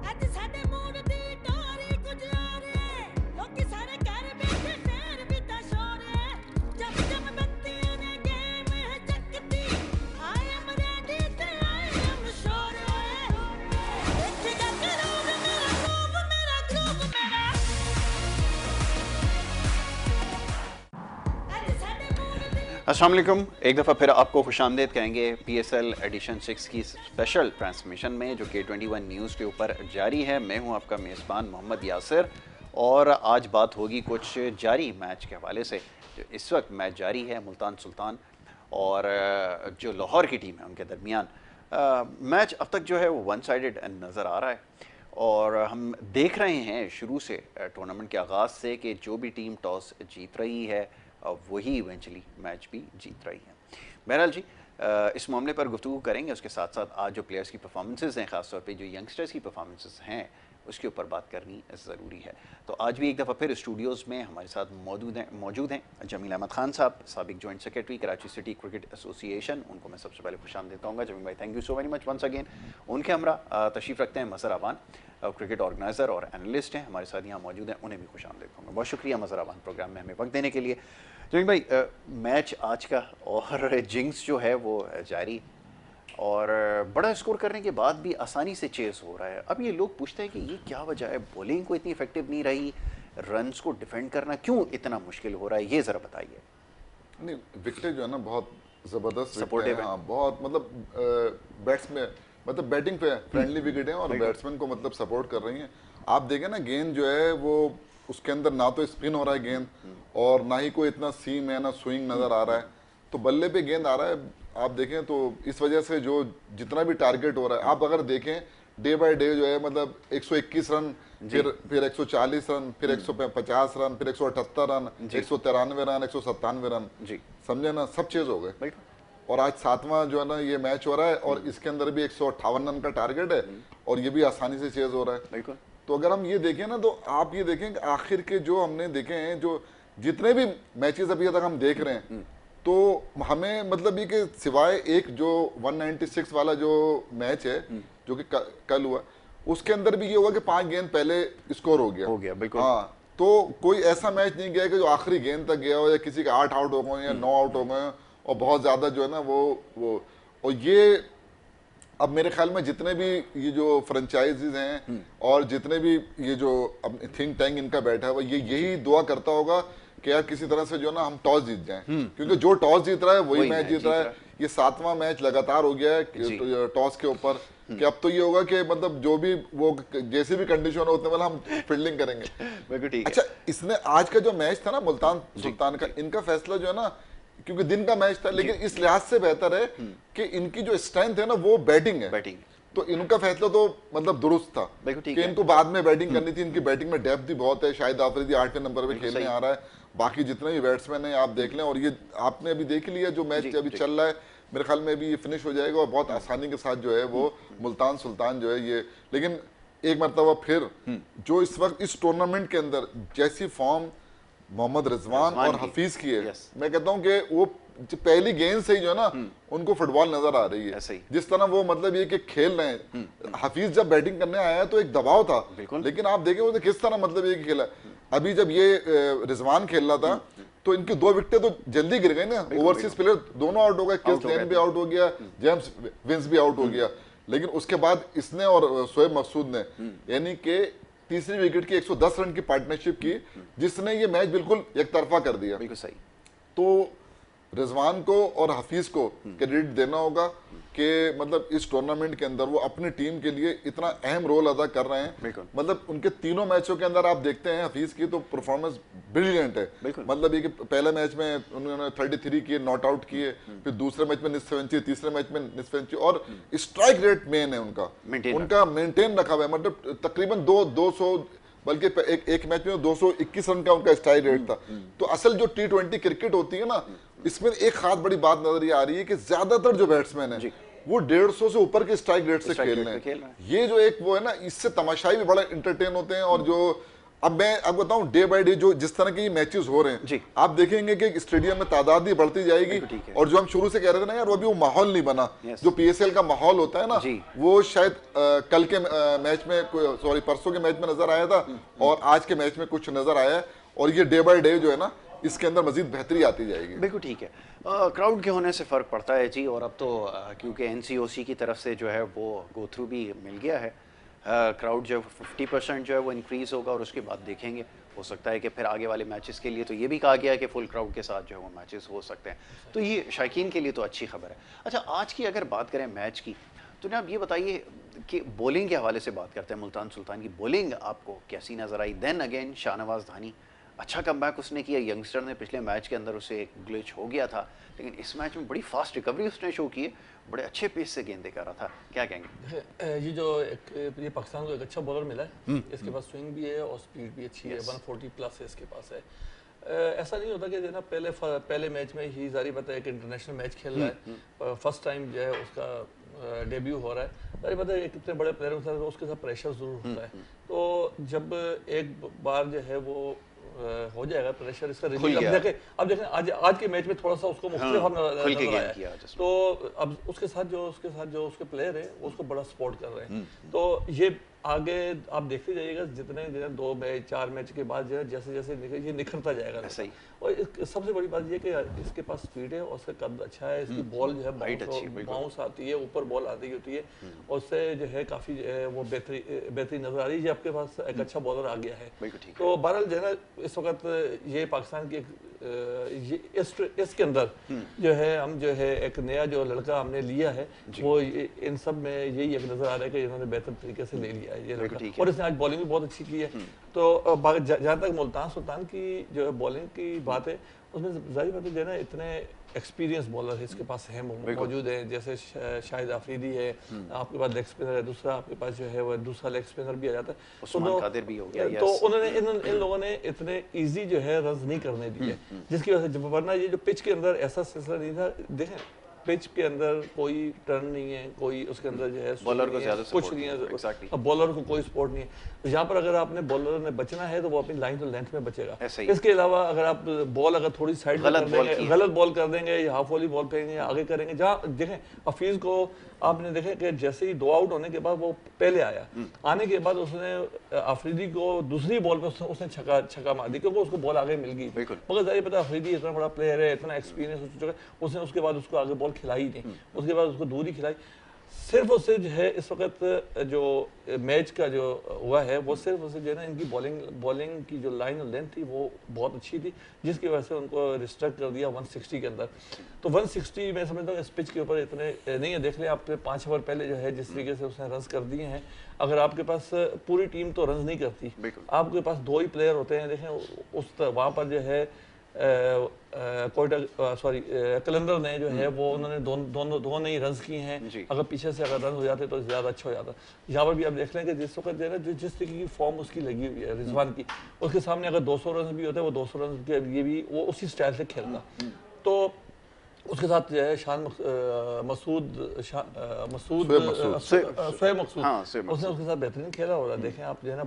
ਅੱਜ ਸਾਡੇ ਮੂਡ ਦੀ ਟੋਰੀ ਕੁਝ ਹੋਰ ਏ ਲੋਕੀ ਸਾਰੇ ਘਰ ਬੈਠੇ ਫੇਰ ਵੀ ਤਾਂ ਸ਼ੋਰ ਏ ਜਬ ਜਬ ਬੱਤੀਆਂ ਨੇ ਗੇਮ ਹੈ ਚੱਕਦੀ ਆਈ ਐਮ ਰੈਡੀ ਤੇ ਆਈ ਐਮ ਸ਼ੋਰ ਏ ਦੇਖੇਗਾ ਕਰੋਗ ਮੇਰਾ ਗਰੂਪ ਮੇਰਾ ਅੱਜ ਸਾਡੇ ਮੂਡ ਦੀ अस्सलाम वालेकुम, एक दफ़ा फिर आपको खुशामदीद कहेंगे PSL एडिशन 6 की स्पेशल ट्रांसमिशन में जो K21 न्यूज़ के ऊपर जारी है। मैं हूं आपका मेज़बान मोहम्मद यासिर और आज बात होगी कुछ जारी मैच के हवाले से। जो इस वक्त मैच जारी है मुल्तान सुल्तान और जो लाहौर की टीम है उनके दरमियान मैच अब तक जो है वो वन साइडेड नज़र आ रहा है और हम देख रहे हैं शुरू से टूर्नामेंट के आगाज़ से कि जो भी टीम टॉस जीत रही है वही इवेंचुअली मैच भी जीत रही है। बहरहाल जी इस मामले पर गुफ्तगू करेंगे। उसके साथ साथ आज जो प्लेयर्स की परफॉर्मेंसेस हैं, ख़ासतौर पे जो यंगस्टर्स की परफॉर्मेंसेस हैं, उसके ऊपर बात करनी ज़रूरी है। तो आज भी एक दफ़ा फिर स्टूडियोज़ में हमारे साथ मौजूद हैं जमील अहमद ख़ान साहब, साबिक joint secretary Karachi city cricket association. उनको मैं सबसे पहले खुशामदीद कहूँगा। जमील भाई, thank you so very much once again. उनके हमरा तशरीफ़ रखते हैं मज़हर अवान, क्रिकेट ऑर्गेनाइज़र और एनालिस्ट हैं, हमारे साथ यहाँ मौजूद हैं। उन्हें भी खुशामदीद कहूँगा। बहुत शुक्रिया मज़हर अवान प्रोग्राम में हमें वक्त देने के लिए। जमील भाई, मैच आज का और जिंक्स जो है वो जारी और बड़ा स्कोर करने के बाद भी आसानी से चेस हो रहा है। अब ये लोग पूछते हैं कि ये क्या वजह है, बॉलिंग को इतनी इफेक्टिव नहीं रही, रन्स को डिफेंड करना क्यों इतना मुश्किल हो रहा है, ये ज़रा बताइए। नहीं, विकेटें जो है ना बहुत ज़बरदस्त सपोर्टिव है। है। हाँ, बहुत मतलब बैट्समैन मतलब बैटिंग पे फ्रेंडली विकेट है और बैट्समैन को मतलब सपोर्ट कर रही हैं। आप देखें ना, गेंद जो है वो उसके अंदर ना तो स्पिन हो रहा है गेंद और ना ही कोई इतना सीम है ना स्विंग नज़र आ रहा है, तो बल्ले पे गेंद आ रहा है। आप देखें तो इस वजह से जो जितना भी टारगेट हो रहा है, आप अगर देखें डे बाय डे जो है मतलब 121 रन, फिर 140 रन, फिर 150 रन, फिर 178 रन, 193 रन, 197 रन, जी समझे ना, सब चीज हो गए। बिल्कुल। और आज 7वां जो है ना ये मैच हो रहा है और इसके अंदर भी 158 रन का टारगेट है और ये भी आसानी से चेज हो रहा है। बिल्कुल। तो अगर हम ये देखें ना, तो आप ये देखें कि आखिर के जो हमने देखे हैं, जो जितने भी मैचेस अभी तक हम देख रहे हैं, तो हमें मतलब ये कि सिवाय एक जो 196 वाला जो मैच है जो कि कल हुआ, उसके अंदर भी ये हुआ कि 5 गेंद पहले स्कोर हो गया। बिल्कुल। हाँ, तो कोई ऐसा मैच नहीं गया कि जो आखिरी गेंद तक गया हो या किसी के 8 आउट हो गए या 9 आउट हो गए और बहुत ज्यादा जो है ना वो और ये अब मेरे ख्याल में जितने भी ये जो फ्रेंचाइजीज हैं और जितने भी ये जो थिंक टैंक इनका बैठा है, वो ये यही दुआ करता होगा कि यार किसी तरह से जो ना हम टॉस जीत जाएं, क्योंकि जो टॉस जीत रहा है वही मैच जीत रहा है। ये 7वां मैच लगातार हो गया है टॉस के ऊपर कि अब तो ये होगा कि मतलब जो भी वो जैसी भी कंडीशन हो उतने वाला हम फील्डिंग करेंगे। अच्छा, इसने आज का जो मैच था ना मुल्तान सुल्तान का, इनका फैसला जो है ना, क्योंकि दिन का मैच था, लेकिन इस लिहाज से बेहतर है कि इनकी जो स्ट्रेंथ है ना वो बैटिंग है। तो इनका फैसला तो मतलब दुरुस्त था कि इनको बाद में बैटिंग करनी थी। इनकी बैटिंग में डेप्थ भी बहुत है। शाहिद आफरीदी 8वें नंबर पे खेलने आ रहा है, बाकी जितने भी बैट्समैन हैं आप देख लें। और ये आपने अभी देख लिया जो मैच अभी चल रहा है, मेरे ख्याल में अभी ये फिनिश हो जाएगा और बहुत आसानी के साथ जो है वो मुल्तान सुल्तान जो है ये। लेकिन एक मरतबा फिर जो इस वक्त इस टूर्नामेंट के अंदर जैसी फॉर्म मोहम्मद रिजवान और हफीज की है, मैं कहता हूं कि वो पहली गेंद से ही जो है ना उनको फुटबॉल नजर आ रही है। जिस तरह वो मतलब ये कि खेल रहे हैं। हफीज जब बैटिंग करने आया तो एक दबाव था, लेकिन आप देखें वो किस तरह मतलब ये खेला। अभी जब ये रिजवान खेल रहा था तो इनकी 2 विकेटें तो जल्दी गिर गई ना। ओवरसीज प्लेयर दोनों आउट हो गए, किस लेन भी आउट हो गया, जेम्स विंस भी आउट हो गया। लेकिन उसके बाद इसने और शोएब मकसूद ने यानी कि तीसरी विकेट की 110 रन की पार्टनरशिप की, जिसने ये मैच बिल्कुल एक तरफा कर दिया। बिल्कुल सही। तो रिजवान को और हफीज को क्रेडिट देना होगा कि मतलब इस टूर्नामेंट के अंदर वो अपनी टीम के लिए इतना अहम रोल अदा कर रहे हैं। मतलब उनके तीनों मैचों के अंदर आप देखते हैं हफीज की तो परफॉर्मेंस ब्रिलियंट है। मतलब ये कि पहले मैच में उन्होंने 33 किए, नॉट आउट किए, फिर दूसरे मैच में निस्फ सेंचुरी, तीसरे मैच में निस्फ सेंचुरी, और स्ट्राइक रेट मेन है उनका मेंटेन रखा हुआ है। मतलब तकरीबन 200 बल्कि एक मैच में 221 रन का उनका स्ट्राइक रेट था। तो असल जो T20 क्रिकेट होती है ना, इसमें एक खास बड़ी बात नजर ये आ रही है कि ज्यादातर जो बैट्समैन है वो 150 से ऊपर के स्ट्राइक रेट से खेल रहे हैं। ये जो एक वो है ना, इससे तमाशाई भी बड़ा इंटरटेन होते हैं और जो अब मैं आपको बताऊं, डे बाय डे जो जिस तरह के मैचेस हो रहे जी। हैं, आप देखेंगे कि स्टेडियम में तादाद भी बढ़ती जाएगी। ठीक है। और जो हम शुरू से कह रहे थे ना यार, वो अभी वो माहौल नहीं बना। Yes. जो पीएसएल का माहौल होता है ना, जी। वो शायद कल के मैच में, सॉरी परसों के मैच में नजर आया था, और आज के मैच में कुछ नजर आया है। और ये डे बाय डे जो है ना, इसके अंदर मजीद बेहतरी आती जाएगी। बिल्कुल ठीक है। क्राउड के होने से फ़र्क पड़ता है जी। और अब तो क्योंकि एनसीओसी की तरफ से जो है वो गो थ्रू भी मिल गया है, क्राउड जो 50% जो है वो इंक्रीज़ होगा, और उसके बाद देखेंगे, हो सकता है कि फिर आगे वाले मैचेस के लिए तो ये भी कहा गया है कि फुल क्राउड के साथ जो है वो मैचेस हो सकते हैं। तो ये शायकीन के लिए तो अच्छी खबर है। अच्छा, आज की अगर बात करें मैच की, तो ना आप ये बताइए कि बॉलिंग के हवाले से बात करते हैं। मुल्तान सुल्तान की बॉलिंग आपको कैसी नज़र आई? देन अगेन शाहनवाज धानी, अच्छा कमबैक उसने किया। यंगस्टर ने पिछले मैच के अंदर उसे एक ग्लिच हो गया था, लेकिन इस मैच में बड़ी फास्ट रिकवरी उसने शो की है, बड़े अच्छे पेस से गेंदें कर रहा था। क्या कहेंगे? ये जो ये पाकिस्तान को एक अच्छा बॉलर मिला है, इसके पास स्विंग भी है और स्पीड भी अच्छी है, 140 प्लस है इसके पास है। ऐसा नहीं होता कि ना पहले मैच में ही जारी बात है कि इंटरनेशनल मैच खेल रहा है, फर्स्ट टाइम जो है उसका डेब्यू हो रहा है। जारी बात है कितने बड़े प्लेयर होता है तो उसके साथ प्रेशर जरूर होता है। तो जब एक बार जो है वो हो जाएगा प्रेशर इसका रिलीज, अब देखें आज के मैच में थोड़ा सा उसको मुख्तलिफ नजर आया। तो अब उसके साथ जो उसके प्लेयर है उसको बड़ा सपोर्ट कर रहे हैं। तो ये आगे आप देखते जाइएगा, जितने 2 मैच 4 मैच के बाद जो है जैसे जैसे ये निखरता जाएगा। सही। और सबसे बड़ी बात ये कि इसके पास स्पीड है और उसका कद अच्छा है, इसकी बॉल जो है बाउंस आती है, ऊपर बॉल आती होती है, और उससे जो है काफ़ी जो है वो बेहतरी नजर आ रही है। आपके पास एक अच्छा बॉलर आ गया है। तो बहरहाल जो है ना, इस वक्त ये पाकिस्तान की इसके अंदर जो है हम जो है एक नया जो लड़का हमने लिया है, वो इन सब में यही एक नजर आ रहा है कि इन्होंने बेहतर तरीके से ले लिया है ये लड़का, और इसने आज बॉलिंग भी बहुत अच्छी की है। तो जहाँ तक मुल्तान सुल्तान की जो बॉलिंग की बात है, उसमें जाहिर बात है जो है ना, इतने एक्सपीरियंस बॉलर है इसके पास है, मौजूद है। जैसे शाहिद आफरीदी है, आपके पास लेग स्पिनर है, दूसरा आपके पास जो है वो दूसरा लेग स्पिनर भी आ जाता है। तो उन्होंने इन लोगों ने इतने इजी जो है रन नहीं करने दिए, जिसकी वजह से वरना ये जो पिच के अंदर ऐसा सिलसिला नहीं था। देखें पिच के अंदर कोई टर्न नहीं है, कोई उसके अंदर जो है बॉलर को ज्यादा कुछ नहीं है, अब बॉलर को कोई सपोर्ट नहीं है। तो यहाँ पर अगर आपने बॉलर ने बचना है तो वो अपनी लाइन और लेंथ में बचेगा। इसके अलावा अगर आप बॉल अगर थोड़ी साइड में गलत बॉल कर देंगे या हाफ वॉली बॉल करेंगे या आगे करेंगे, जहाँ देखें हफीज को आपने देखे कि जैसे ही 2 आउट होने के बाद वो पहले आया, आने के बाद उसने आफरीदी को दूसरी बॉल पे उसने छक्का मार दी, क्योंकि उसको बॉल आगे मिल गई। मगर जाहिर पता आफरीदी इतना बड़ा प्लेयर है, इतना एक्सपीरियंस हो चुका है, उसने उसके बाद उसको आगे बॉल खिलाई नहीं, उसके बाद उसको दूरी खिलाई। सिर्फ और सिर्फ जो है इस वक्त जो मैच का जो हुआ है वो सिर्फ और सिर्फ जो है ना, इनकी बॉलिंग की जो लाइन और लेंथ थी वो बहुत अच्छी थी, जिसकी वजह से उनको रिस्ट्रिक्ट कर दिया 160 के अंदर। तो 160 मैं समझता हूँ इस पिच के ऊपर इतने नहीं है। देख लें आप 5 ओवर पहले जो है जिस तरीके से उसने रन कर दिए हैं, अगर आपके पास पूरी टीम तो रन नहीं करती, आपके पास 2 ही प्लेयर होते हैं। देखें उस वहाँ पर जो है कलंदर ने जो है वो उन्होंने दोनों ही रन किए हैं। अगर पीछे से अगर रन हो जाते तो ज़्यादा अच्छा हो जाता। यहाँ पर भी आप देख लें कि जिस वक्त जो है ना, जिस तरीके की फॉर्म उसकी लगी हुई है रिजवान की, उसके सामने अगर 200 रन भी होते वो 200 रन के लिए भी वो उसी स्टाइल से खेलता। तो उसके साथ जो है शोएब मकसूद उसने उसके साथ बेहतरीन खेला हो रहा है। देखें आप जो है ना,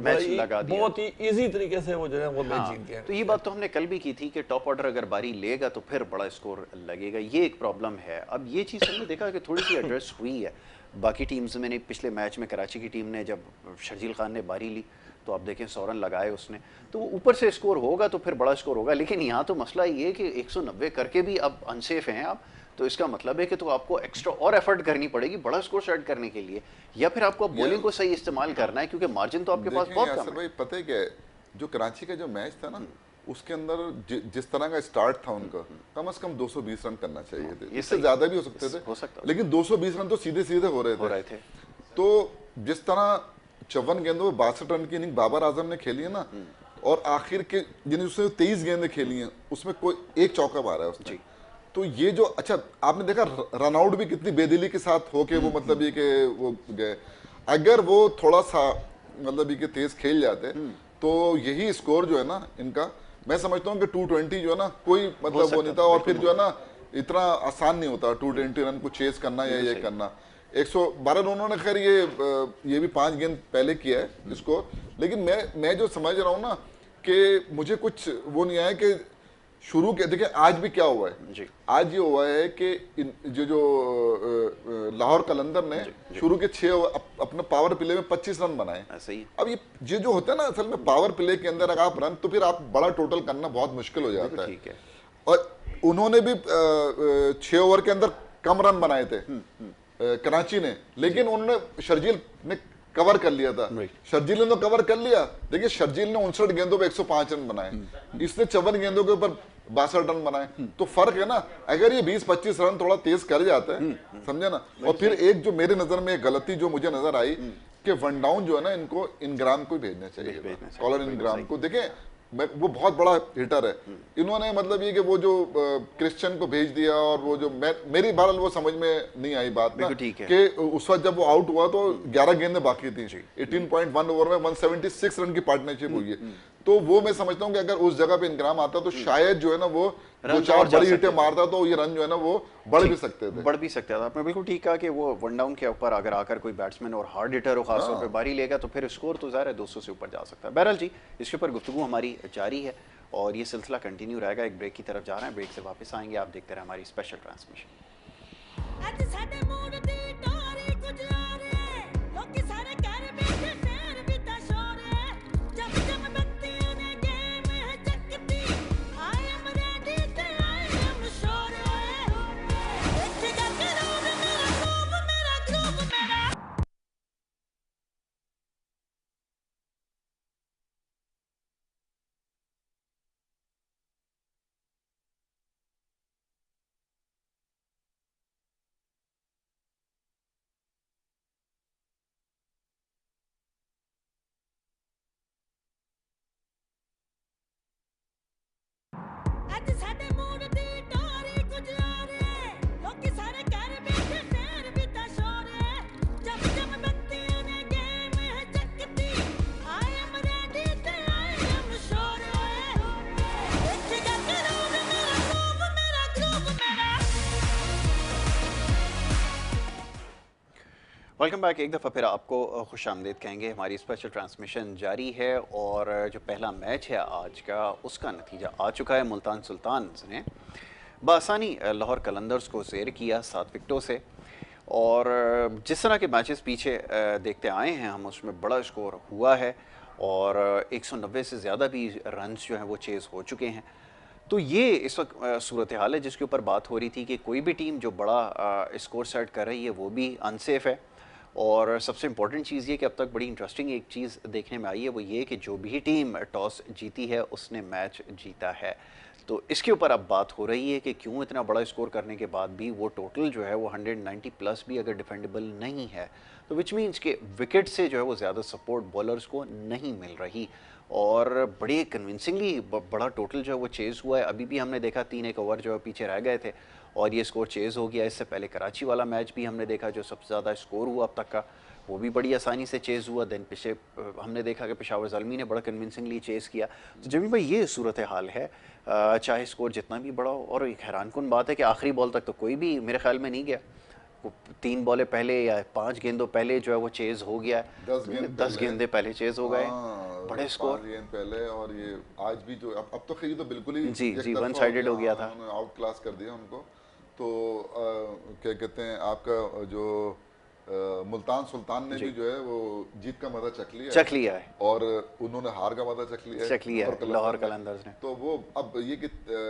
बहुत ही इजी तरीके से वो जो है वो मैच जीत गए। तो ये बात तो हमने कल भी की थी कि टॉप ऑर्डर अगर बारी लेगा तो फिर बड़ा स्कोर लगेगा, ये एक प्रॉब्लम है। अब ये चीज़ हमने देखा कि थोड़ी सी एड्रेस हुई है बाकी टीम्स में। पिछले मैच में कराची की टीम ने जब शर्जील खान ने बारी ली तो आप देखें 100 रन लगाए उसने, तो ऊपर से स्कोर होगा तो फिर बड़ा स्कोर होगा। लेकिन यहाँ तो मसला ये है कि 190 करके भी अब अनसेफ हैं आप, तो इसका मतलब है कि तो आपको एक्स्ट्रा और एफर्ट करनी पड़ेगी बड़ा स्कोर सेट करने के लिए, या फिर आपको बॉलिंग को सही इस्तेमाल करना है, क्योंकि मार्जिन तो आपके पास बहुत कम है। भाई पता है क्या है, जो कराची का जो मैच था ना, उसके अंदर जिस तरह का स्टार्ट था उनका, कम से कम 220 रन करना चाहिए थे, इससे ज्यादा भी हो सकते थे, लेकिन 220 रन तो सीधे सीधे हो रहे थे। तो जिस तरह 54 गेंदों में 62 रन की इनिंग बाबर आजम ने खेली है ना, और आखिर के यानी उसने 23 गेंदें खेली हैं, उसमें कोई एक चौका मारा है उसने। तो ये जो अच्छा आपने देखा रन आउट भी कितनी बेदिली के साथ होके वो मतलब ये कि वो गए, अगर वो थोड़ा सा मतलब ये कि तेज खेल जाते तो यही स्कोर जो है ना इनका, मैं समझता हूँ कि 220 जो है ना कोई मतलब वो नहीं था। और फिर जो है ना इतना आसान नहीं होता 220 रन को चेस करना या ये करना, 112 रन उन्होंने, खैर ये भी 5 गेंद पहले किया है इसको, लेकिन मैं जो समझ रहा हूँ ना कि मुझे कुछ वो नहीं आया कि शुरू के, देखिए आज भी क्या हुआ है जी। आज ये हुआ है कि जो लाहौर कलंदर ने शुरू के 6 अपने पावर प्ले में 25 रन बनाए। सही। अब ये जो होता है ना, असल में पावर प्ले के अंदर अगर आप रन, तो फिर आप बड़ा टोटल करना बहुत मुश्किल हो जाता है। ठीक है। और उन्होंने भी 6 ओवर के अंदर कम रन बनाए थे कराची ने, लेकिन उन्होंने शर्जील ने कवर कर लिया था। शर्जील ने तो कवर कर लिया, देखिए शर्जील ने 59 गेंदों पे 105 रन बनाए, इसने 54 गेंदों के ऊपर 62 रन बनाए। तो फर्क है ना, अगर ये 20-25 रन थोड़ा तेज कर जाता है, समझे ना। और फिर एक जो मेरे नजर में एक गलती जो मुझे नजर आई कि वन डाउन जो है ना, इनको इनग्राम को भेजना चाहिए, कॉलर इनग्राम को। देखें वो बहुत बड़ा हिटर है, इन्होंने मतलब ये कि वो जो क्रिश्चियन को भेज दिया, और वो जो मेरी बहरहाल वो समझ में नहीं आई बात ना कि उस वक्त जब वो आउट हुआ तो 11 गेंदें बाकी थी, 18.1 ओवर में 176 रन की पार्टनरशिप हुई है। तो वो मैं समझता हूँ कि अगर उस जगह पे इनग्राम आता तो शायद जो है ना वो 2-4 बड़ी हिटें मारता, तो ये रन जो है ना वो बढ़ भी सकते थे। बढ़ भी सकता था। आपने बिल्कुल ठीक कहा कि वो वन डाउन के ऊपर अगर आकर कोई बैट्समैन और हार्ड हिटर हो, खासतौर पे बारी लेगा, तो फिर स्कोर तो ज़ाहिर है 200 से ऊपर जा सकता है। बहरहाल जी, इसके ऊपर गुफ्तगू हमारी जारी है और ये सिलसिला कंटिन्यू रहेगा। एक ब्रेक की तरफ जा रहे हैं, ब्रेक से वापस आएंगे, आप देखते रहे हमारी स्पेशल ट्रांसमिशन। Welcome back. एक दफ़ा फिर आपको खुश आमदीद कहेंगे। हमारी स्पेशल ट्रांसमिशन जारी है और जो पहला मैच है आज का, उसका नतीजा आ चुका है। मुल्तान सुल्तान्स ने बआसानी लाहौर कलंदर्स को ज़ेर किया 7 विकेटों से। और जिस तरह के मैचेस पीछे देखते आए हैं हम, उसमें बड़ा स्कोर हुआ है और 190 से ज़्यादा भी रन्स जो हैं वो चेज़ हो चुके हैं। तो ये इस वक्त सूरत हाल है जिसके ऊपर बात हो रही थी कि कोई भी टीम जो बड़ा स्कोर सेट कर रही है वो भी अनसेफ है। और सबसे इम्पॉर्टेंट चीज़ ये कि अब तक बड़ी इंटरेस्टिंग एक चीज़ देखने में आई है, वो ये कि जो भी टीम टॉस जीती है उसने मैच जीता है। तो इसके ऊपर अब बात हो रही है कि क्यों इतना बड़ा स्कोर करने के बाद भी वो टोटल जो है वो 190 प्लस भी अगर डिफेंडेबल नहीं है, तो विच मीन्स के विकेट से जो है वो ज़्यादा सपोर्ट बॉलर्स को नहीं मिल रही। और बड़े कन्विंसिंगली बड़ा टोटल जो है वो चेज़ हुआ है। अभी भी हमने देखा 3-1 ओवर जो है पीछे रह गए थे और ये स्कोर चेज़ हो गया। इससे पहले कराची वाला मैच भी हमने देखा जो सबसे ज़्यादा स्कोर हुआ अब तक का, वो भी बड़ी आसानी से चेज़ हुआ। देन पीछे हमने देखा कि पेशावर ज़ल्मी ने बड़ा कन्विंसिंगली चेज़ किया। तो जमीन भाई ये सूरत हाल है, चाहे स्कोर जितना भी बड़ा हो। और एक हैरानकुन बात है कि आखिरी बॉल तक तो कोई भी मेरे ख्याल में नहीं गया। 3 बॉलें पहले या 5 गेंदों पहले जो है वो चेज़ हो गया है। 10 गेंदे पहले चेज़ हो गए, बड़े स्कोर पहले। और ये आज भी जो अब तो खैर तो बिल्कुल ही जी वन साइडेड हो गया था, आउट क्लास कर दिया उनको। तो क्या कहते हैं, आपका जो मुल्तान सुल्तान ने भी जो है वो जीत का मजा चख लिया है और उन्होंने हार का मजा चख लिया है लाहौर कलंदर्स ने। तो वो अब ये कि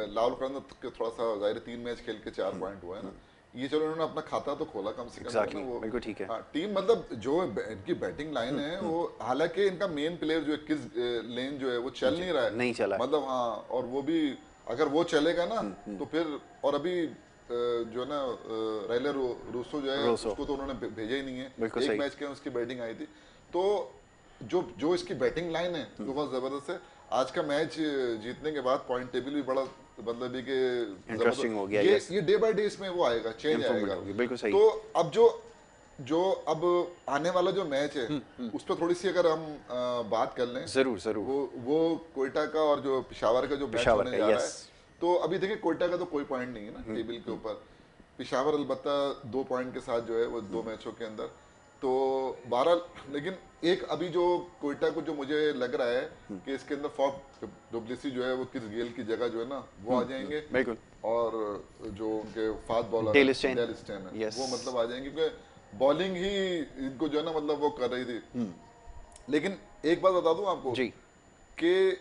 लाहौर कलंदर्स के थोड़ा सा जाहिर 3 मैच खेल के 4 पॉइंट हुए हैं ना, ये चलो इन्होंने अपना खाता तो खोला कम से कम। वो बिल्कुल ठीक है। टीम मतलब जो इनकी बैटिंग लाइन है वो, हालांकि इनका मेन प्लेयर जो है किस लेन जो है वो चल नहीं रहा है, नहीं चला मतलब हाँ। और वो भी अगर वो चलेगा ना तो फिर, और अभी जो है ना राइलर रूसो जो है उसको तो उन्होंने भेजा ही नहीं है। एक मैच के उसकी बैटिंग आई थी। तो जो इसकी बैटिंग लाइन है वो बहुत जबरदस्त है। आज का मैच जीतने के बाद पॉइंट टेबल भी बड़ा मतलब कि इंटरेस्टिंग हो गया। ये डे बाय डे इसमें वो आएगा, चेंज आएगा। बिल्कुल सही। तो अब जो अब आने वाला जो मैच है उस पर थोड़ी सी अगर हम बात कर लें, जरूर वो कोयटा का और जो पेशावर का जो मैच होने जा रहा है। तो अभी देखिए कोयटा का तो कोई पॉइंट नहीं है ना टेबल के ऊपर, पेशावर अलबत्ता 2 पॉइंट के साथ जो है वो 2 मैचों के अंदर, तो 12, लेकिन एक अभी जो कोयटा को जो मुझे लग रहा है कि इसके अंदर फॉफ डुप्लेसी जो है वो किस गेल की जगह जो है ना वो आ जाएंगे, बिल्कुल, और जो उनके फास्ट बॉलर डेल स्टेन है वो मतलब आ जाएंगे, क्योंकि बॉलिंग ही इनको जो है ना मतलब वो कर रही थी। लेकिन एक बात बता दूं आपको जी कि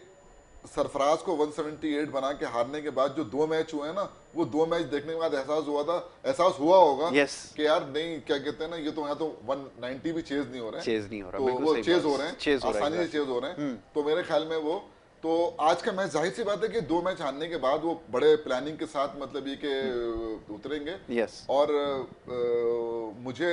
सरफराज को 178 बना के हारने के बाद जो 2 मैच हुए हैं ना, वो 2 मैच देखने के बाद एहसास हुआ होगा कि यार नहीं, क्या कहते हैं ना, ये तो यहाँ तो 190 भी चेज नहीं हो रहे हैं, तो वो चेज हो रहे हैं, आसानी से चेज हो रहे हैं। तो मेरे ख्याल में वो तो आज का मैच जाहिर सी बात है कि 2 मैच हारने के बाद वो बड़े प्लानिंग के साथ मतलब ये कि उतरेंगे। और मुझे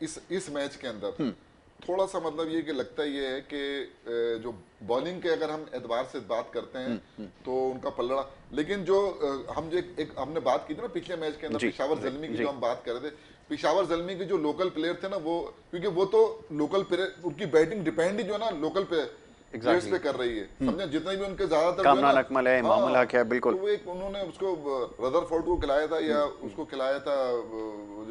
इस मैच के अंदर थोड़ा सा मतलब ये कि लगता ये है कि जो बॉलिंग के अगर हम एतबार से बात करते हैं तो उनका पल्ला, लेकिन जो हम जो हमने बात की थी ना पिछले मैच के अंदर पेशावर ज़ल्मी की, जो हम बात कर रहे थे, पेशावर ज़ल्मी के जो लोकल प्लेयर थे ना, वो क्योंकि वो तो लोकल प्लेयर, उनकी बैटिंग डिपेंड ही जो है ना लोकल प्लेयर्स पे कर रही है, समझे, जितने भी उनके ज्यादातर कामरान अकमल है, इमामुल हक है, बिल्कुल, तो वो एक उन्होंने उसको रदरफोर्ड को खिलाया था या उसको खिलाया था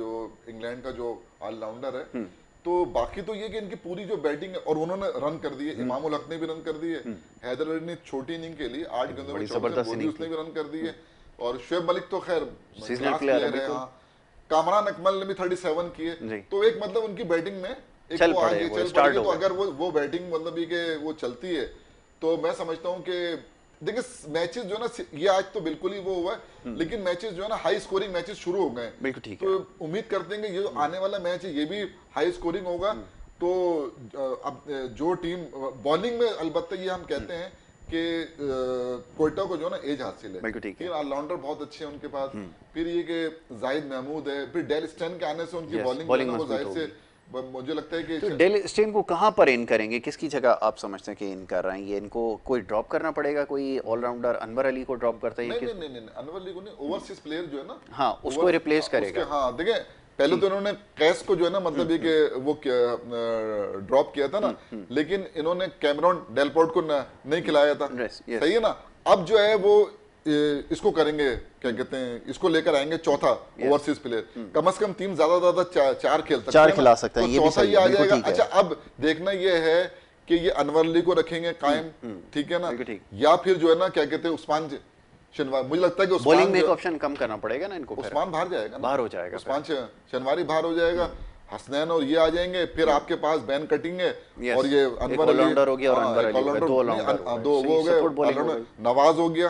जो इंग्लैंड का जो ऑलराउंडर है। तो बाकी तो ये कि इनकी पूरी जो बैटिंग है, और उन्होंने रन कर दिए, इमामुल हक ने भी रन कर दिए, हैदर अली ने छोटी इनिंग के लिए 8 गेंदों में 64 उसने भी रन कर दिए, और शुएब मलिक तो खैर सीजनल प्लेयर है, कामरान अकमल ने भी 37 किए। तो एक मतलब उनकी बैटिंग में एक वो आगे चल पड़ेगी, तो अगर वो बैटिंग मतलब ये कि वो चलती है, तो मैं समझता हूँ कि देखिए मैचेस जो है ना, ये आज तो बिल्कुल ही वो हुआ है, लेकिन मैचेस जो है ना हाई स्कोरिंग मैचेस शुरू हो गए हैं, बिल्कुल ठीक है। तो उम्मीद करते हैं कि ये जो आने वाला मैच है ये भी हाई स्कोरिंग होगा। तो अब जो टीम बॉलिंग में अलबत्ता ये हम कहते हैं कि कोयटा को जो है ना एज हासिल है, फिर ऑलराउंडर बहुत अच्छे हैं उनके पास, फिर ये कि जाहिद महमूद है, फिर डेल स्टेन के आने से उनकी बॉलिंग वो जाहिर से मुझे लगता है कि तो डेल स्टेन को कहाँ पर इन करेंगे, किसकी जगह आप समझते हैं कि इन कर रहे हैं? ये इनको कोई ड्रॉप करना पड़ेगा, कोई ऑलराउंडर अनवर अली को ड्रॉप करते हैं? नहीं, अनवर अली को नहीं, ओवरसीज प्लेयर जो है ना, हाँ उसको रिप्लेस करेगा। हाँ देखिए, पहले तो इन्होंने कैस को जो है ना मतलब ये कि वो ड्रॉप किया था ना, लेकिन इन्होंने कैमरॉन डेलपोर्ट को नहीं खिलाया था, सही है ना। अब जो है वो इसको करेंगे, क्या कहते हैं, इसको लेकर आएंगे चौथा ओवरसीज प्लेयर, कम से कम टीम ज्यादा 4 खिला सकते हैं, तो चौथा ये आ जाएगा। अच्छा, अब देखना ये है कि ये अनवर अली को रखेंगे कायम, ठीक है ना, या फिर जो है ना क्या कहते हैं उस्मान शनवारी, मुझे लगता है कि बॉलिंग में एक ऑप्शन कम करना पड़ेगा ना इनको, उस्मान बाहर जाएगा, बाहर हो जाएगा, उस्मान शनवारी बाहर हो जाएगा, हसनैन और ये आ जाएंगे, फिर आपके पास बैन कटिंग है, और ये अनवर ऑलराउंडर हो गया और अनवर अली, दो वो हो गए, नवाज हो गया,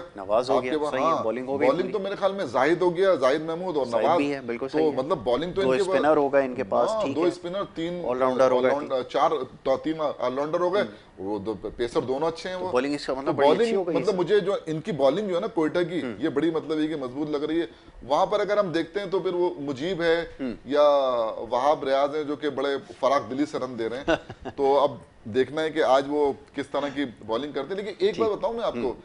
बॉलिंग तो मेरे ख्याल में जाहिद हो गया, जाहिद महमूद और नवाज है, बिल्कुल तो मतलब बॉलिंग तो 2 स्पिनर होगा इनके पास, 2 स्पिनर, 3 ऑलराउंडर हो गए, 3 ऑलराउंडर हो गए, वो पेसर दोनों अच्छे हैं, वो बॉलिंग इसका मतलब मुझे जो इनकी बॉलिंग जो है ना कोयटा की, ये बड़ी मतलब ये कि मजबूत लग रही है। वहां पर अगर हम देखते हैं तो फिर वो मुजीब है या वहाब रियाज है जो कि बड़े फराक दिली से रन दे रहे हैं, तो अब देखना है कि आज वो किस तरह की बॉलिंग करते हैं। लेकिन एक बात बताऊं मैं आपको,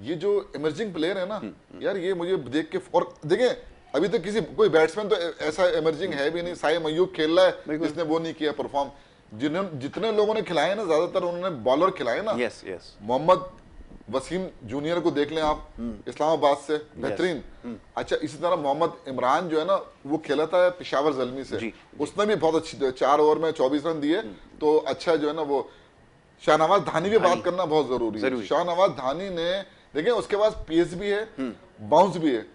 ये जो इमर्जिंग प्लेयर है ना यार, ये मुझे देख के, और देखें अभी तक कोई बैट्समैन तो ऐसा इमर्जिंग है भी नहीं, साइम अय्यूब खेल रहा है जिसने वो नहीं किया परफॉर्म, जितने लोगों ने खिलाए ना ज्यादातर उन्होंने बॉलर खिलाए ना। मोहम्मद वसीम जूनियर को देख लें आप, इस्लामाबाद से बेहतरीन। अच्छा, इसी तरह मोहम्मद इमरान जो है ना वो खेला था पेशावर ज़ल्मी से, उसने भी बहुत अच्छी 4 ओवर में 24 रन दिए, तो अच्छा जो है ना वो। शाहनवाज धानी भी बात करना बहुत जरूरी है। शाहनवाज धानी ने देखिए उसके पास पेस भी है, बाउंस भी है,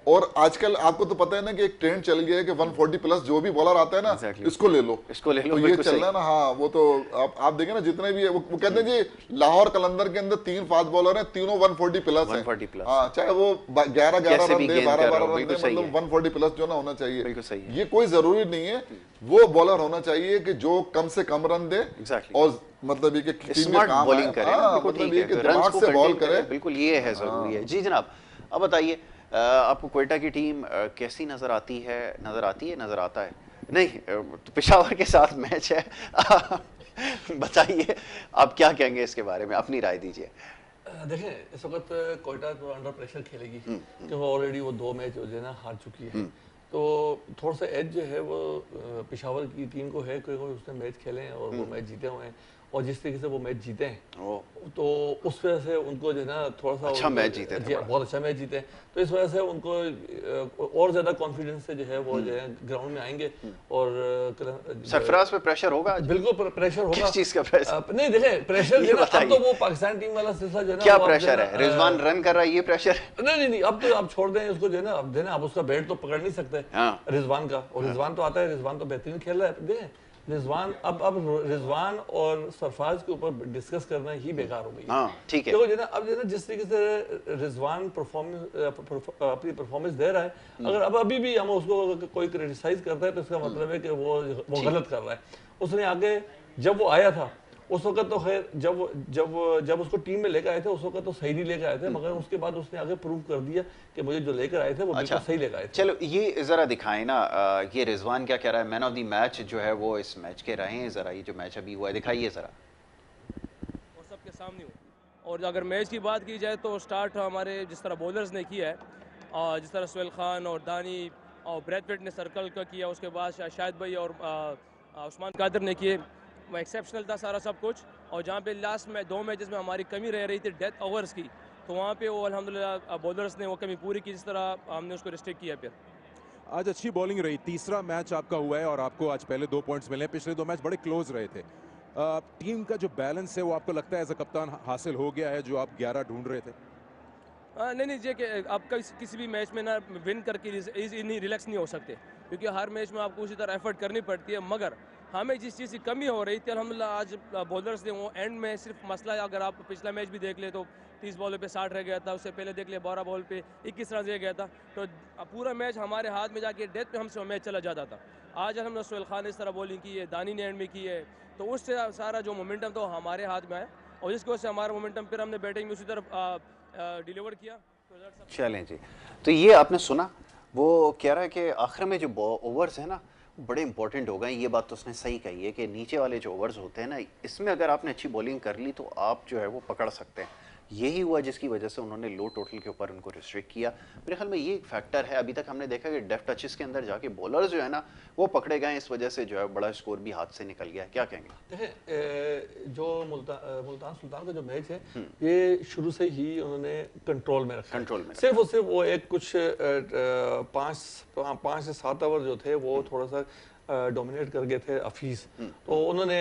और आजकल आपको तो पता है ना कि एक ट्रेंड चल गया है कि 140 प्लस जो भी बॉलर आता है ना इसको ले लो तो ये चल रहा है ना। हाँ, वो तो आप देखें ना जितने भी है वो कहते हैं जी लाहौर कलंदर के अंदर 3 फास्ट बॉलर हैं, तीनों 140 प्लस हैं। हाँ, चाहे वो 11-11 रन दे, 12-12 रन दे, मतलब 140 प्लस जो ना होना चाहिए। ये कोई जरूरी नहीं है, वो बॉलर होना चाहिए कि जो कम से कम रन दे और मतलब ये कि स्मार्ट बॉलिंग करे, मतलब ये कि दिमाग से बॉल करे, बिल्कुल ये है जरूरी है। जी जनाब, अब बताइए आपको कोयटा की टीम कैसी नजर आती है? नजर आता है नहीं तो पेशावर के साथ मैच है बताइए आप क्या कहेंगे इसके बारे में, अपनी राय दीजिए। देखें, इस वक्त कोयटा तो अंडर प्रेशर खेलेगी क्योंकि ऑलरेडी वो 2 मैच जो है ना हार चुकी है, तो थोड़ा सा एज जो है वो पेशावर की टीम को है क्योंकि उसने मैच खेले हैं और वो मैच जीते हुए हैं, और जिस तरीके से वो मैच जीते हैं तो उस वजह से उनको जो है ना थोड़ा सा अच्छा मैच जीते थे, बहुत अच्छा मैच जीते हैं, तो इस वजह से उनको और ज्यादा कॉन्फिडेंस से जो है वो जो है ग्राउंड में आएंगे। और सरफराज पे प्रेशर होगा, बिल्कुल प्रेशर होगा। किस चीज का प्रेशर? नहीं देखे प्रेशर जो है अब तो वो पाकिस्तान टीम वाला सिलसिला जो है ना, क्या प्रेशर है? रिजवान रन कर रहा है, ये प्रेशर? नहीं अब तो आप छोड़ दें उसको जो है ना, अब देना आप उसका बैट तो पकड़ नहीं सकते रिजवान का, और रिजवान तो आता है, रिजवान तो बेहतरीन खेल रहा है। देखें रिजवान अब रिजवान और सरफराज के ऊपर डिस्कस करना ही बेकार हो गई। ठीक है, देखो जो ना अब जो ना जिस तरीके से रिजवान अपनी परफॉर्मेंस दे रहा है, अगर अब अभी भी हम उसको कोई क्रिटिसाइज करता है तो इसका मतलब है कि वो गलत कर रहा है। उसने आगे जब वो आया था उस वक्त तो खैर जब उसको टीम में लेकर आए थे उस वक्त तो सही नहीं लेकर आए थे, मगर उसके बाद उसने आगे प्रूव कर दिया कि मुझे जो लेकर आए थे वो बिल्कुल सही लेकर आए थे। चलो ये जरा दिखाएं ना, ये रिजवान क्या कह रहा है, मैन ऑफ द मैच जो है वो इस मैच के रहे हैं, जरा ये जो मैच अभी हुआ है दिखाइए जरा। और सबके सामने हो, और अगर मैच की बात की जाए तो स्टार्ट हमारे जिस तरह बॉलर्स ने किया है, जिस तरह सोहेल खान और दानी और ब्रैथवेट ने सर्कल का किया, उसके बाद शाहिद भाई और उस्मान कादिर ने किए, वो एक्सेप्शनल था सारा सब कुछ। और जहाँ पे लास्ट में 2 मैचेस में हमारी कमी रह रही थी डेथ ओवर्स की, तो वहाँ पे वो अल्हम्दुलिल्लाह बॉलर्स ने वो कमी पूरी की, जिस तरह हमने उसको रिस्ट्रिक्ट किया। फिर आज अच्छी बॉलिंग रही, तीसरा मैच आपका हुआ है और आपको आज पहले 2 पॉइंट्स मिले हैं, पिछले 2 मैच बड़े क्लोज रहे थे। टीम का जो बैलेंस है वो आपको लगता है एज अ कप्तान हासिल हो गया है जो आप 11 ढूंढ रहे थे? नहीं जी कि आप किसी भी मैच में ना विन करके नहीं रिलैक्स नहीं हो सकते, क्योंकि हर मैच में आपको उसी तरह एफर्ट करनी पड़ती है। मगर हमें जिस चीज़ की कमी हो रही थी अल्हम्दुलिल्लाह आज बॉलर्स ने वो एंड में सिर्फ मसला है, अगर आप पिछला मैच भी देख ले तो 30 बॉलों पे 60 रह गया था, उससे पहले देख ले 12 बॉल पे 21 रन रह गया था, तो पूरा मैच हमारे हाथ में जाके डेथ पे हमसे मैच चला जाता था। आज हमने सोहेल खान ने इस तरह बॉलिंग की है, दानी ने एंड में की है, तो उससे सारा जो मोमेंटम था वो हमारे हाथ में आया, और जिसकी वजह से हमारा मोमेंटम फिर हमने बैटिंग में उसी तरफ डिलीवर किया। चलें जी, तो ये आपने सुना, वो कह रहा है कि आखिर में जो ओवर्स है ना बड़े इंपॉर्टेंट हो गए। ये बात तो उसने सही कही है कि नीचे वाले जो ओवर्स होते हैं ना, इसमें अगर आपने अच्छी बॉलिंग कर ली तो आप जो है वो पकड़ सकते हैं। यही हुआ जिसकी वजह से उन्होंने लो टोटल के ऊपर उनको रिस्ट्रिक्ट किया। मेरे ख्याल में ये एक फैक्टर है। अभी तक हमने देखा कि डेफ टचेस के अंदर जाके बॉलर्स जो है ना वो पकड़े गए, इस वजह से जो है बड़ा स्कोर भी हाथ से निकल गया। क्या कहेंगे? देखें जो मुल्तान सुल्तान का जो मैच है ये शुरू से ही उन्होंने कंट्रोल में रखा, सिर्फ और सिर्फ वो एक कुछ 5 से 7 ओवर जो थे वो थोड़ा सा डोमिनेट कर गए थे हफीज, तो उन्होंने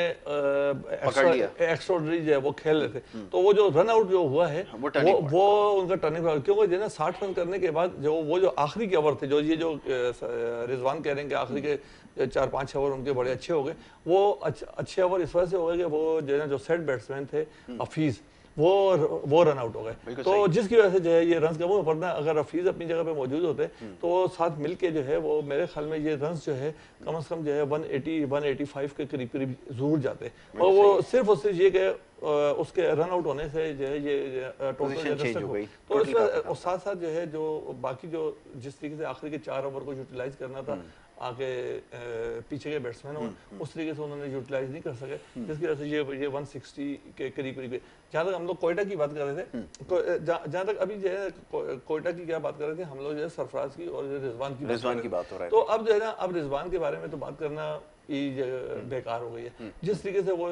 एक्स्ट्राऑर्डिनरी जो है वो खेल रहे थे, तो वो जो रन आउट जो हुआ है वो उनका टर्निंग पॉइंट, क्योंकि जो है ना 60 रन करने के बाद जो आखिरी के ओवर थे, जो ये जो रिजवान कह रहे हैं कि आखिरी के 4-5 ओवर उनके बड़े अच्छे हो गए, वो अच्छे ओवर इस वजह से हो गए कि वो जो है ना जो सेट बैट्समैन थे हफीज वो रन आउट हो गए, तो जिसकी वजह से जो है ये रन कम हो, वरना अगर हफीज अपनी जगह पे मौजूद होते तो साथ मिलके जो है वो मेरे ख्याल में ये रन जो है कम से कम जो है 180-185 के करीब करीब जरूर जाते, और वो सिर्फ ये कि उसके रन आउट होने से जो है ये टोटल तो इसमें साथ साथ जो है जो बाकी जो जिस तरीके से आखिरी के 4 ओवर को यूटिलाइज करना था आगे पीछे के बैट्समैन उस तरीके से उन्होंने यूटिलाइज नहीं कर सके, जिसकी वजह से ये 160 के करीब करीब। जहाँ तक हम लोग कोयटा की बात कर रहे थे, जहाँ तक अभी जो है कोयटा की क्या बात कर रहे थे हम लोग, जो है सरफराज की और रिजवान की बात हो रहा है, तो अब जो है ना अब रिजवान के बारे में तो बात करना बेकार हो गई है। जिस तरीके से वो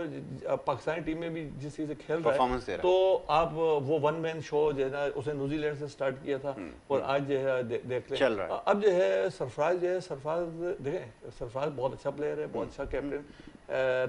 पाकिस्तानी टीम में भी जिस तरीके से खेल रहा है, तो आप वो 1 मैन शो जो है ना उसने न्यूजीलैंड से स्टार्ट किया था और आज जो है देख ले अब जो है सरफराज देखें सरफराज बहुत अच्छा प्लेयर है, बहुत अच्छा कैप्टन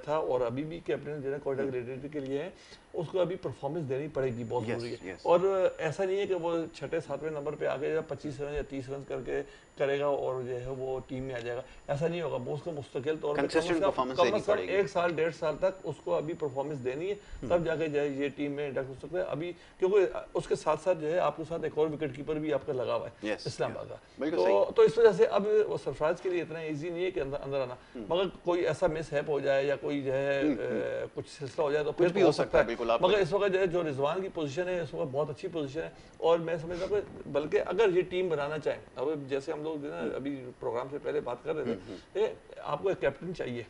था और अभी भी कैप्टन जो है कोयटा क्रेडिट के लिए है, उसको अभी परफॉर्मेंस देनी पड़ेगी, बहुत जरूरी है। और ऐसा नहीं है कि वो 6-7वें नंबर पे आके 25 रन या 30 रन करके करेगा और जो है वो टीम में आ जाएगा, ऐसा नहीं होगा। वो उसको मुस्तकिल तौर पर कम से कम 1 साल 1.5 साल तक उसको अभी परफॉर्मेंस देनी है, तब जाके जो है ये टीम में इंडक्ट हो सकता है। अभी क्योंकि उसके साथ साथ जो है आपके साथ एक और विकेट कीपर भी आपका लगा हुआ है इस्लामाबाद का, तो इस वजह से अब वो सरफराज के लिए इतना ईजी नहीं है कि अंदर आना, मगर कोई ऐसा मिस हैप हो जाए या कोई जो है कुछ सिलसिला हो जाए तो फिर भी हो सकता है। मगर इस वक्त जो रिजवान की पोजीशन है इस वक्त बहुत अच्छी पोजीशन है, और मैं समझता हूँ बल्कि अगर ये टीम बनाना चाहें, अब जैसे हम लोग ना अभी प्रोग्राम से पहले बात कर रहे थे, आपको एक कैप्टन चाहिए,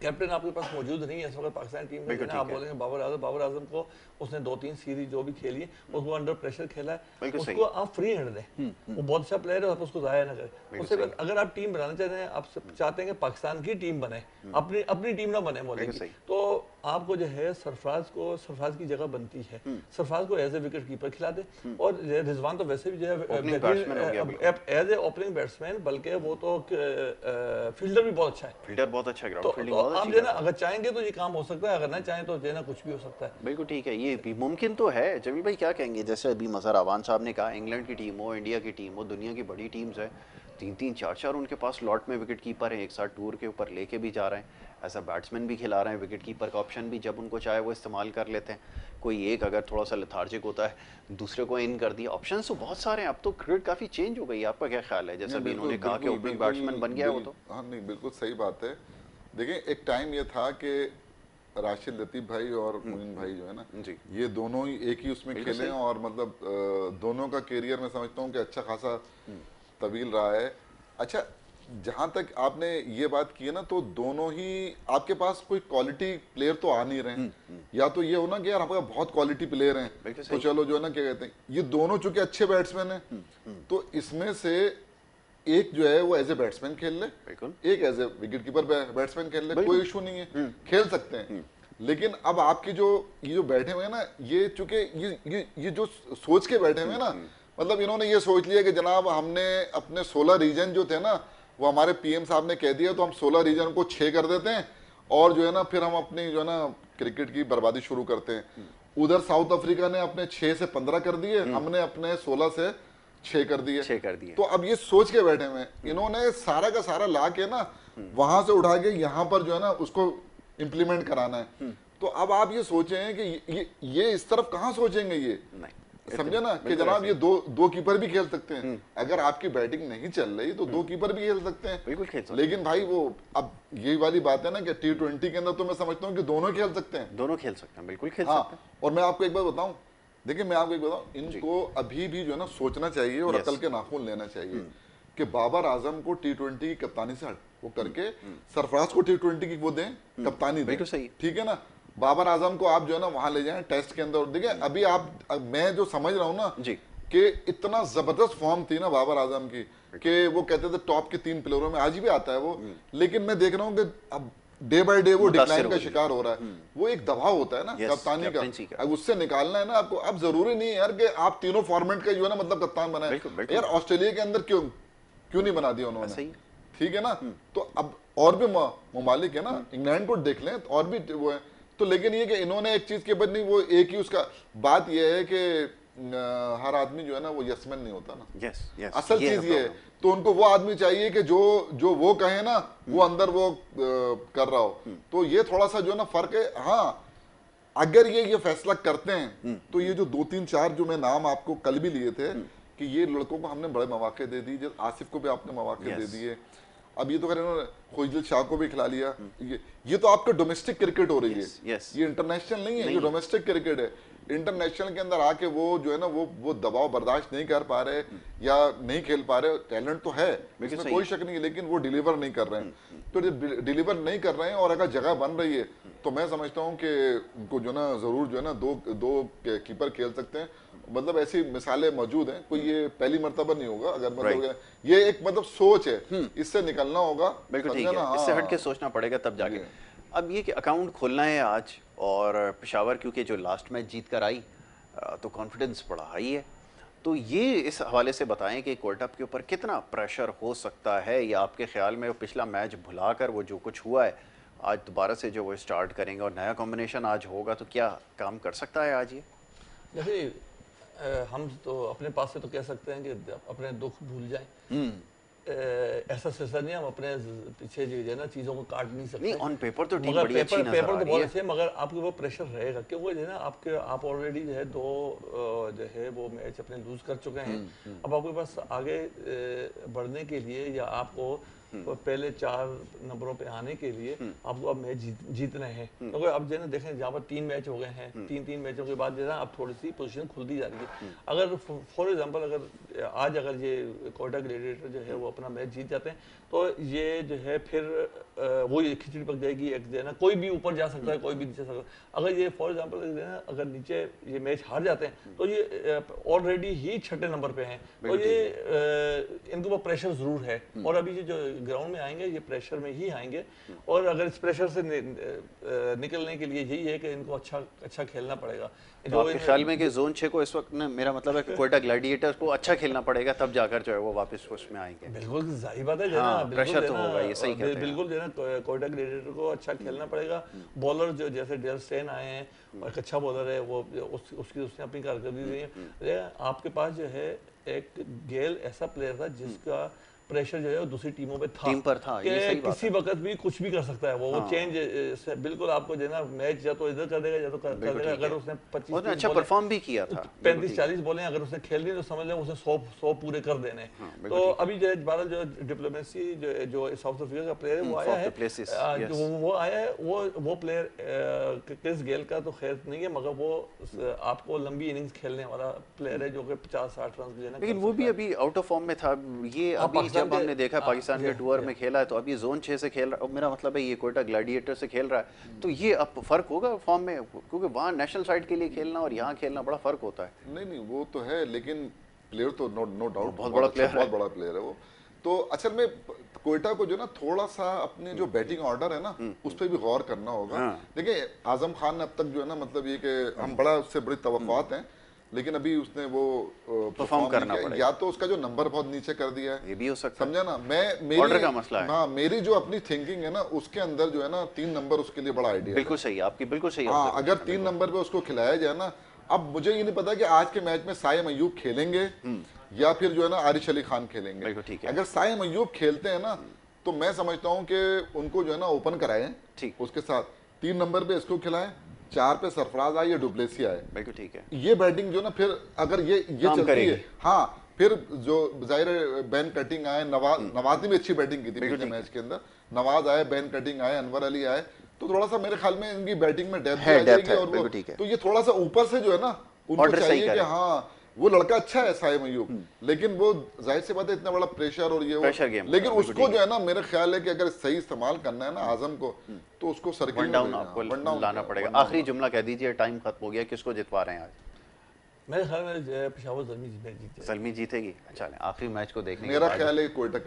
कैप्टन आपके पास मौजूद नहीं है इस वक्त पाकिस्तान टीम में। आप बोलेंगे बाबर आजम को उसने 2-3 सीरीज जो भी खेली है उसको अंडर प्रेशर खेला है, उसको आप फ्री हैंड दें, वो बहुत अच्छा प्लेयर है, आप उसको जाया ना करें। उससे अगर आप टीम बनाना चाहते हैं, आप चाहते हैं कि पाकिस्तान की टीम बने, अपनी टीम ना बने बोलेंगे, तो आपको जो है सरफराज की जगह बनती है, सरफराज को एज ए विकेट कीपर खिला दे, और रिजवान तो वैसे भी जो है एज ए ओपनिंग बैट्समैन, बल्कि वो तो फील्डर भी बहुत अच्छा है, फील्डर बहुत अच्छा है, ग्राउंड फील्डिंग तो बहुत आप अच्छी जो है ना अगर चाहेंगे तो ये काम हो सकता है, अगर ना चाहें तो जो है ना कुछ भी हो सकता है। बिल्कुल ठीक है, ये भी मुमकिन तो है। जमील भाई क्या कहेंगे, जैसे अभी मज़हर अवान साहब ने कहा, इंग्लैंड की टीम हो, इंडिया की टीम हो, दुनिया की बड़ी टीम्स है, 3-3 4-4 उनके पास लॉट में विकेट कीपर हैं, एक साथ टूर के ऊपर लेके भी जा रहे हैं, ऐसा बैट्समैन भी खिला रहे हैं, विकेट कीपर का ऑप्शन भी जब उनको चाहे वो इस्तेमाल कर लेते हैं। कोई एक अगर थोड़ा सा लेथार्जिक होता है दूसरे को इन कर दिया, ऑप्शंस तो बहुत सारे हैं। अब तो क्रिकेट काफ़ी चेंज हो गई है, आपका क्या ख्याल है? जैसे अभी इन्होंने कहा कि ओपनिंग बैट्समैन बन गया है वो तो। हाँ नहीं, बिल्कुल सही बात है। देखिए एक टाइम ये था कि राशिद लतीफ़ भाई और मोइन भाई जो है ना जी, ये दोनों ही एक ही उसमें खेले हैं, और मतलब दोनों का कैरियर मैं समझता हूँ कि अच्छा खासा तवील रहा है। अच्छा, जहाँ तक आपने ये बात की है ना, तो दोनों ही आपके पास कोई क्वालिटी प्लेयर तो आ नहीं रहे हैं। या तो ये हो ना कि यार हमारे बहुत क्वालिटी प्लेयर हैं तो चलो जो है ना क्या कहते हैं, ये दोनों चूंकि अच्छे बैट्समैन हैं तो इसमें से एक जो है वो एज ए बैट्समैन खेल ले, एक as a wicket keeper batsman खेल ले, कोई इशू नहीं है, खेल सकते हैं। लेकिन अब आपकी जो ये जो बैठे हुए हैं ना, ये चूंकि ये जो सोच के बैठे हुए हैं ना, मतलब इन्होंने ये सोच लिया कि जनाब हमने अपने 16 रीजन जो थे ना, वो हमारे पीएम साहब ने कह दिया तो हम 16 रीजन को 6 कर देते हैं, और जो है ना फिर हम अपनी जो है ना क्रिकेट की बर्बादी शुरू करते हैं। उधर साउथ अफ्रीका ने अपने 6 से 15 कर दिए, हमने अपने 16 से 6 कर दिए। तो अब ये सोच के बैठे हुए हैं, इन्होंने सारा का सारा ला के ना वहां से उठा के यहाँ पर जो है ना उसको इम्प्लीमेंट कराना है। तो अब आप ये सोचें कि ये इस तरफ कहाँ सोचेंगे, ये समझे ना कि जनाब ये दो कीपर भी खेल सकते हैं। अगर आपकी बैटिंग नहीं चल रही तो 2 कीपर भी खेल सकते हैं, बिल्कुल खेल सकते हैं। लेकिन भाई वो अब यही वाली बात है ना कि T20 के अंदर तो मैं समझता हूँ कि दोनों खेल सकते हैं, दोनों खेल सकते हैं, बिल्कुल खेल हाँ। सकते हैं। और मैं आपको एक बात बताऊं, देखिए मैं आपको एक बताऊं, इनको अभी भी जो है ना सोचना चाहिए और अकल के नाखून लेना चाहिए कि बाबर आजम को T20 की कप्तानी से वो करके सरफराज को T20 की वो दें, कप्तानी दें, ठीक है ना। बाबर आजम को आप जो है ना वहां ले जाएं टेस्ट के अंदर। देखिए अभी मैं जो समझ रहा हूँ ना कि इतना जबरदस्त फॉर्म थी ना बाबर आजम की कि वो कहते थे टॉप के 3 प्लेयरों में, आज भी आता है वो, लेकिन मैं देख रहा हूँ कि अब डे बाय डे वो डिक्लाइन का शिकार हो रहा है। वो एक दबाव होता है ना कप्तानी का, अब उससे निकालना है ना आपको। अब जरूरी नहीं है यार कि आप तीनों फॉर्मेट का जो है ना मतलब कप्तान बनाए। यार ऑस्ट्रेलिया के अंदर क्यों नहीं बना दिया उन्होंने, ठीक है ना। तो अब और भी ममालिक है ना, इंग्लैंड को देख लें और भी वो है। तो लेकिन ये कि इन्होंने एक चीज के बाद नहीं, वो एक ही उसका बात ये है कि हर आदमी जो है ना वो यसमैन नहीं होता ना। असल चीज ये है, तो उनको वो आदमी चाहिए कि जो वो कहे ना वो अंदर वो कर रहा हो। तो ये थोड़ा सा जो है ना फर्क है। हाँ, अगर ये फैसला करते हैं तो ये जो 2-3-4 जो मैं नाम आपको कल भी लिए थे कि ये लड़कों को हमने बड़े मौके दे दिए, आसिफ को भी आपने मौके दे दिए, अब ये तो खैर इन्होंने खुजल शाह को भी खिला लिया। ये तो आपका डोमेस्टिक क्रिकेट हो रही है, ये इंटरनेशनल नहीं है, ये डोमेस्टिक क्रिकेट है। इंटरनेशनल के अंदर आके वो जो है ना वो दबाव बर्दाश्त नहीं कर पा रहे या नहीं खेल पा रहे। टैलेंट तो है, इसमें कोई शक नहीं है, लेकिन वो डिलीवर नहीं कर रहे हैं। तो डिलीवर नहीं कर रहे हैं और अगर जगह बन रही है तो मैं समझता हूँ कि उनको जो ना जरूर जो है ना दो कीपर खेल सकते हैं। मतलब ऐसी मिसालें मौजूद हैं, कोई ये पहली मर्तबा नहीं होगा। अगर मतलब ये एक मतलब सोच है, इससे निकलना होगा। बिल्कुल ठीक है, इससे हट के सोचना पड़ेगा तब जाके। अब ये कि अकाउंट खोलना है आज, और पेशावर क्योंकि जो लास्ट मैच जीत कर आई तो कॉन्फिडेंस बड़ा हाई है। तो ये इस हवाले से बताएं कि कोल्ड कप के ऊपर कितना प्रेशर हो सकता है, या आपके ख्याल में वो पिछला मैच भुलाकर वो जो कुछ हुआ है आज दोबारा से जो वो स्टार्ट करेंगे और नया कॉम्बिनेशन आज होगा तो क्या काम कर सकता है आज ये? देखिए हम तो अपने पास से तो कह सकते हैं कि अपने दुख भूल जाएं। ऐसा सिलसिला नहीं, हम अपने पीछे जो है ना चीज़ों को काट नहीं सकते। नहीं, ऑन पेपर तो ठीक बड़ी अच्छी नजर आ रही है। पेपर तो बहुत अच्छे, मगर आपके वो प्रेशर रहेगा क्योंकि जो है ना आप ऑलरेडी जो है 2 जो है वो मैच अपने लूज कर चुके हैं। अब आपके पास आगे बढ़ने के लिए या आपको पहले 4 नंबरों पे आने के लिए आपको अब मैच जीतने हैं। क्योंकि अब जो है ना देखें जहाँ पर 3 मैच हो गए हैं, 3 मैचों के बाद जो है ना अब थोड़ी सी पोजीशन खुलती जा रही है। अगर फॉर एग्जांपल अगर ये कोटा ग्लेडिएटर जो है वो अपना मैच जीत जाते हैं तो ये जो है फिर वो ये खिचड़ी पक जाएगी, एक जो है ना कोई भी ऊपर जा सकता है, कोई भी नीचे सकता है। अगर ये फॉर एग्जांपल अगर नीचे ये मैच हार जाते हैं तो ये ऑलरेडी ही 6ठे नंबर पे हैं, तो ये इनके ऊपर प्रेशर जरूर है, और अभी ये जो ग्राउंड में आएंगे ये प्रेशर में ही आएंगे, और अगर इस प्रेशर से निकलने के लिए यही है कि इनको अच्छा खेलना पड़ेगा। तो आपके ख्याल में कि जोन 6 को इस वक्त ना, मेरा मतलब है कि कोयटा ग्लैडिएटर्स को अच्छा खेलना पड़ेगा, तब जाकर जो है वो वापस उसमें आएंगे? बिल्कुल जाहिर बात है, हाँ, प्रेशर तो होगा, ये सही कहते हैं। बिल्कुल जो है ना कोयटा ग्लैडिएटर को अच्छा खेलना पड़ेगा। बॉलर जो जैसे डेल स्टेन आए हैं, एक अच्छा बॉलर है, वो उसने अपनी कारकर्दगी दी है। आपके पास जो है एक गेल ऐसा प्लेयर था जिसका प्रेशर जो है वो दूसरी टीमों पे था, टीम पर था, ये सही बात किसी वक्त भी कुछ भी कर सकता है वो चेंज बिल्कुल आपको जो है ना मैच या तो इधर कर देगा या तो कर देगा। अगर उसने 25 अच्छा परफॉर्म भी किया था, 35-40 बॉलें अगर उसने खेल दी तो समझ लें उसे 100 पूरे कर देने। तो अभी जो है जो डिप्लोमेसी जो साउथ अफ्रीका का प्लेयर है वो आया है, वो आया है, वो प्लेयर क्रिस गेल का तो खैर नहीं है, मगर वो आपको लंबी इनिंग्स खेलने वाला प्लेयर है जो कि 50-60 रन जो है ना, लेकिन वो भी अभी आउट ऑफ फॉर्म में था। ये अभी जब हमने देखा पाकिस्तान के टूर में खेला है तो अभी जोन 6 से खेल रहा है, मेरा मतलब है ये कोयटा ग्लैडिएटर से खेल रहा है, तो ये अब फर्क होगा फॉर्म में, क्योंकि वहाँ नेशनल साइड के लिए खेलना और यहाँ खेलना बड़ा फर्क होता है। नहीं वो तो है, लेकिन प्लेयर तो नो डाउट बहुत बड़ा प्लेयर, बहुत बड़ा प्लेयर है वो। तो असल में कोयटा को जो ना थोड़ा सा अपने जो बैटिंग ऑर्डर है ना उस पर भी गौर करना होगा। देखिए आजम खान ने अब तक जो है ना मतलब ये कि हम बड़ा उससे बड़ी तवक्कुआत हैं, लेकिन अभी उसने वो परफॉर्म करना पड़ेगा, या तो उसका जो नंबर बहुत नीचे कर दिया है, ये भी हो सकता है, समझा ना। मैं ऑर्डर का मसला है। हाँ, मेरी जो अपनी थिंकिंग है ना उसके अंदर जो है ना 3 नंबर उसके लिए बड़ा आइडिया है। बिल्कुल सही, आपकी बिल्कुल सही। हाँ, अगर 3 नंबर पे उसको खिलाया जाए ना, अब मुझे ये नहीं पता कि आज के मैच में साइम अयूब खेलेंगे या फिर जो है ना आरिश अली खान खेलेंगे। ठीक है, अगर साइम अयूब खेलते हैं ना तो मैं समझता हूँ कि उनको जो है ना ओपन कराएं, ठीक, उसके साथ 3 नंबर पे इसको खिलाएं, 4 पे सरफराज आए या डुप्लेसी आए, बिल्कुल ठीक है। ये बैटिंग जो ना फिर अगर ये चलती है, हाँ, फिर जो जाहिर बैन कटिंग आए, नवाज ने भी अच्छी बैटिंग की थी पिछले मैच के अंदर, नवाज आए, बैन कटिंग आए, अनवर अली आए, तो थोड़ा सा मेरे ख्याल में इनकी बैटिंग में डेप्थ आ जाएगी। और वो तो ये थोड़ा सा ऊपर से जो है ना उनको चाहिए कि हाँ वो लड़का अच्छा है साइम अयूब, लेकिन वो जाहिर सी बात है इतना बड़ा प्रेशर और ये वो, लेकिन उसको जो है ना मेरा ख्याल है कि अगर सही इस्तेमाल करना है ना आजम को तो उसको सर्किल में आपको लाना पड़ेगा। आखिरी जुमला कह दीजिए, टाइम खत्म हो गया, किसको जितवा रहे हैं आज? मेरे ख्याल में पेशावर ज़ल्मी जीतेगी। अच्छा, आखिरी मैच को देखने मेरा ख्याल है कोयटा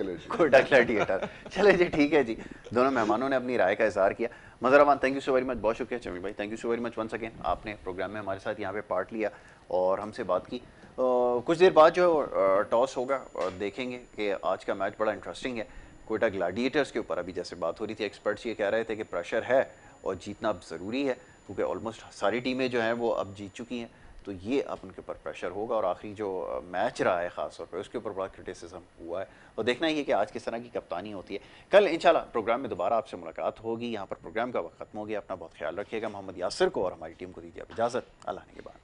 ग्लैडिएटर। चले जी, ठीक है जी, दोनों मेहमानों ने अपनी राय का इजहार किया। मज़र-ए-आमान, thank you so very much, बहुत शुक्रिया। चमी भाई, thank you so very much once again, आपने प्रोग्राम में हमारे साथ यहाँ पे पार्ट लिया और हमसे बात की। कुछ देर बाद जो टॉस होगा देखेंगे कि आज का मैच बड़ा इंटरेस्टिंग है। कोयटा ग्लैडिएटर्स के ऊपर अभी जैसे बात हो रही थी, एक्सपर्ट्स ये कह रहे थे कि प्रेशर है और जीतना अब ज़रूरी है, क्योंकि ऑलमोस्ट सारी टीमें जो हैं वो अब जीत चुकी हैं, तो ये अब उनके ऊपर प्रेशर होगा। और आखिरी जो मैच रहा है ख़ास तौर पर उसके ऊपर बड़ा क्रिटिसिज्म हुआ है, और देखना ही है कि आज किस तरह की कप्तानी होती है। कल इंशाल्लाह प्रोग्राम में दोबारा आपसे मुलाकात होगी। यहाँ पर प्रोग्राम का वक्त खत्म हो गया, अपना बहुत ख्याल रखिएगा। मोहम्मद यासिर को और हमारी टीम को दीजिए इजाज़त, अल्लाह ने के बाद।